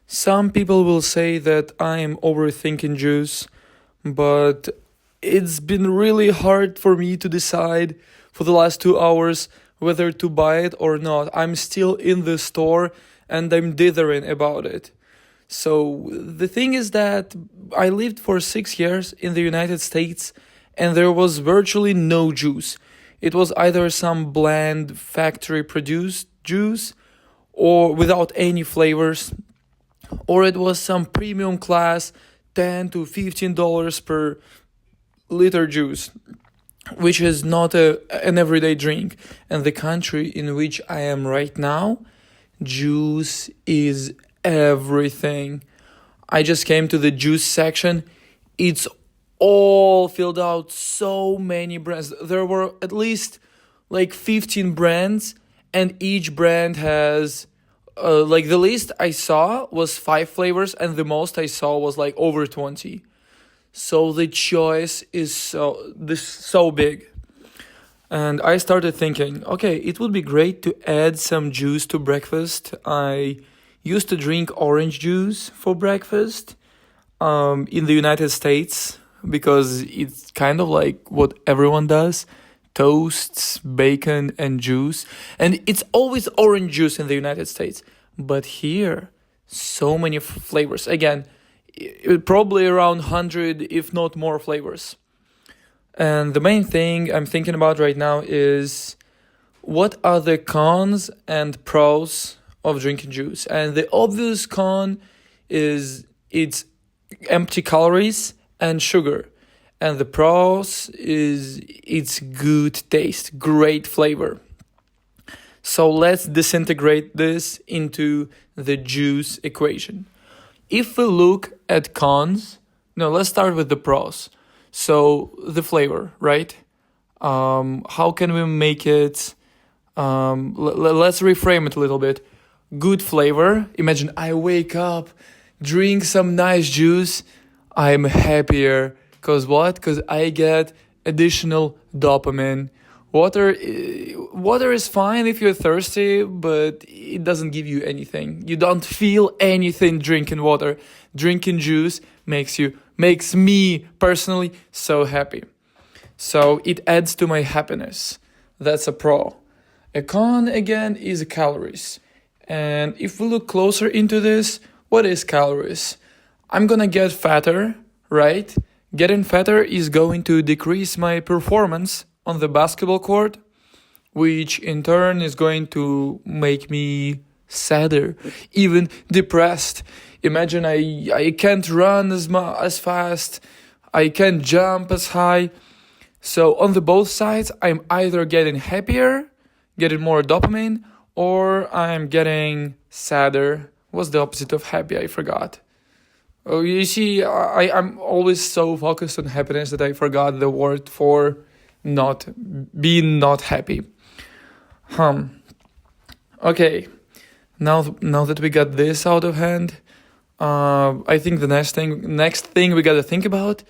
Some people will say that I am overthinking juice, but it's been really hard for me to decide for the last 2 hours whether to buy it or not. I'm still in the store and I'm dithering about it. So the thing is that I lived for 6 years in the United States and there was virtually no juice. It was either some bland factory produced juice or without any flavors, or it was some premium class $10 to $15 per liter juice, which is not an everyday drink. And the country in which I am right now, juice is everything. I just came to the juice section. It's all filled out, so many brands. There were at least like 15 brands, and each brand has like the least I saw was 5 flavors, and the most I saw was like over 20. So the choice is so big. And I started thinking, okay, it would be great to add some juice to breakfast. I used to drink orange juice for breakfast in the United States because it's kind of like what everyone does: toasts, bacon, and juice. And it's always orange juice in the United States. But here, so many flavors. Again, probably around 100, if not more flavors. And the main thing I'm thinking about right now is what are the cons and pros of drinking juice. And the obvious con is it's empty calories and sugar. And the pros is it's good taste, great flavor. So let's disintegrate this into the juice equation. If we look at cons, no, let's start with the pros. So the flavor, right? How can we make it? Let's reframe it a little bit. Good flavor. Imagine I wake up, drink some nice juice. I'm happier. Cause what? Cause I get additional dopamine. Water is fine if you're thirsty, but it doesn't give you anything. You don't feel anything drinking water. Drinking juice makes me personally so happy. So it adds to my happiness. That's a pro. A con again is calories. And if we look closer into this, what is calories? I'm gonna get fatter, right? Getting fatter is going to decrease my performance on the basketball court, which in turn is going to make me sadder, even depressed. Imagine I can't run as fast, I can't jump as high. So on the both sides, I'm either getting happier, getting more dopamine, or I'm getting sadder. What's the opposite of happy? I forgot. Oh, you see, I'm always so focused on happiness that I forgot the word for not happy. Okay. Now that we got this out of hand, I think the next thing we gotta think about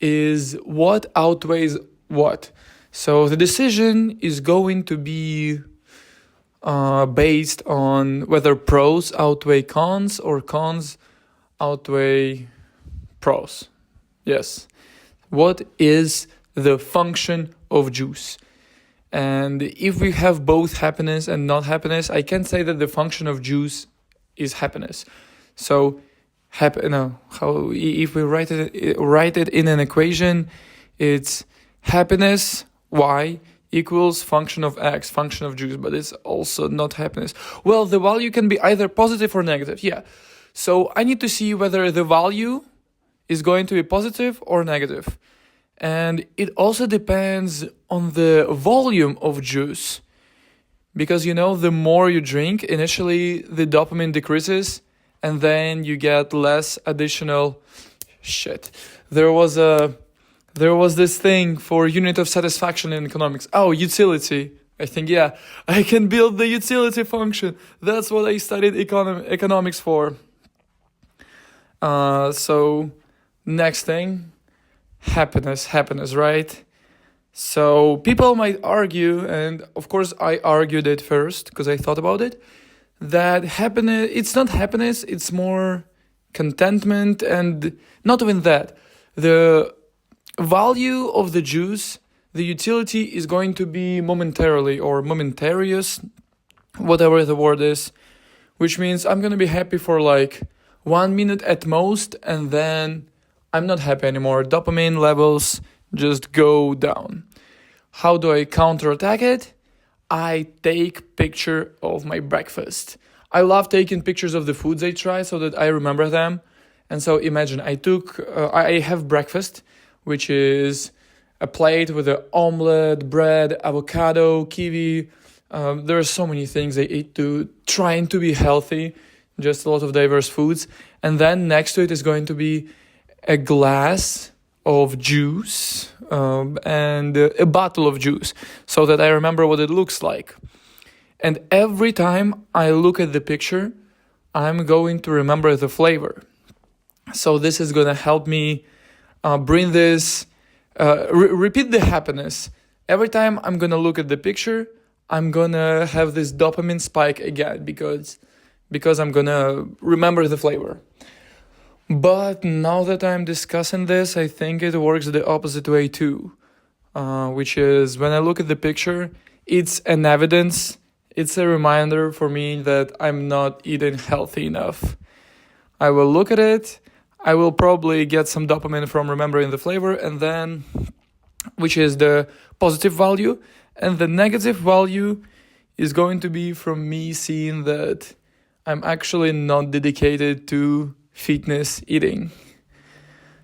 is what outweighs what. So the decision is going to be based on whether pros outweigh cons or cons outweigh pros. Yes. What is the function of juice? And if we have both happiness and not happiness, I can say that the function of juice is happiness. So, if we write it in an equation, it's happiness y equals function of x, function of juice, but it's also not happiness. Well, the value can be either positive or negative. Yeah. So I need to see whether the value is going to be positive or negative. And it also depends on the volume of juice. Because, the more you drink, initially the dopamine decreases and then you get less additional shit. There was this thing for unit of satisfaction in economics. Oh, utility. I think, yeah, I can build the utility function. That's what I studied economics for. So next thing, happiness, right? So people might argue, and of course I argued it first because I thought about it, that happiness, it's not happiness, it's more contentment, and not even that. The value of the juice, the utility is going to be momentarily or momentarious, whatever the word is, which means I'm gonna be happy for like 1 minute at most, and then I'm not happy anymore. Dopamine levels just go down. How do I counterattack it? I take picture of my breakfast. I love taking pictures of the foods I try so that I remember them. And so imagine I have breakfast, which is a plate with an omelette, bread, avocado, kiwi. There are so many things I eat to trying to be healthy, just a lot of diverse foods. And then next to it is going to be a glass of juice and a bottle of juice so that I remember what it looks like. And every time I look at the picture, I'm going to remember the flavor. So this is going to help me bring this, repeat the happiness. Every time I'm going to look at the picture, I'm going to have this dopamine spike again because I'm going to remember the flavor. But now that I'm discussing this, I think it works the opposite way too, which is when I look at the picture, it's an evidence, it's a reminder for me that I'm not eating healthy enough. I will look at it, I will probably get some dopamine from remembering the flavor, and then, which is the positive value, and the negative value is going to be from me seeing that I'm actually not dedicated to fitness eating.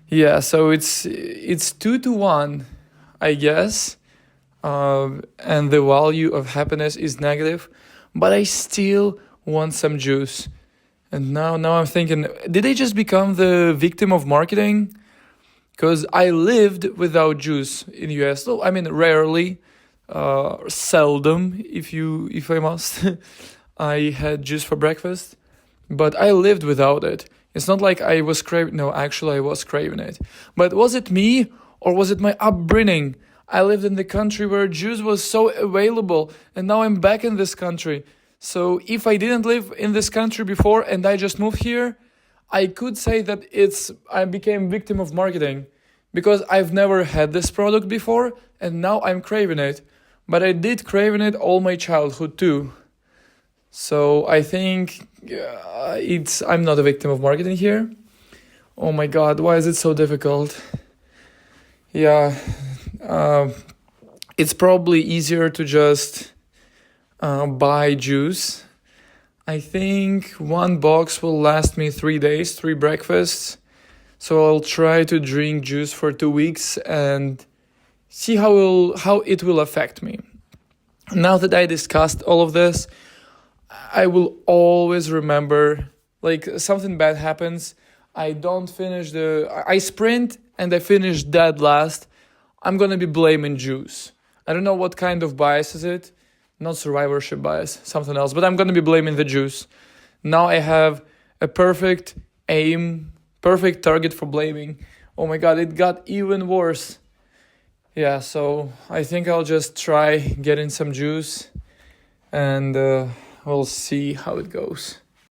Yeah, so it's 2-1, I guess, and the value of happiness is negative, but I still want some juice. And now I'm thinking, did I just become the victim of marketing? Because I lived without juice in US. So, I mean, rarely, seldom, if I must. I had juice for breakfast, but I lived without it. It's not like I was craving. No, actually, I was craving it. But was it me or was it my upbringing? I lived in the country where juice was so available, and now I'm back in this country. So if I didn't live in this country before and I just moved here, I could say that I became victim of marketing because I've never had this product before and now I'm craving it. But I did craving it all my childhood too. So I think I'm not a victim of marketing here. Oh my God, why is it so difficult? Yeah, it's probably easier to just buy juice. I think one box will last me 3 days, 3 breakfasts. So I'll try to drink juice for 2 weeks and see how it will affect me. Now that I discussed all of this, I will always remember, like, something bad happens, I sprint and I finish dead last, I'm gonna be blaming juice. I don't know what kind of bias is it, not survivorship bias, something else, but I'm gonna be blaming the juice. Now I have a perfect target for blaming. Oh my God, it got even worse. Yeah, so I think I'll just try getting some juice and we'll see how it goes.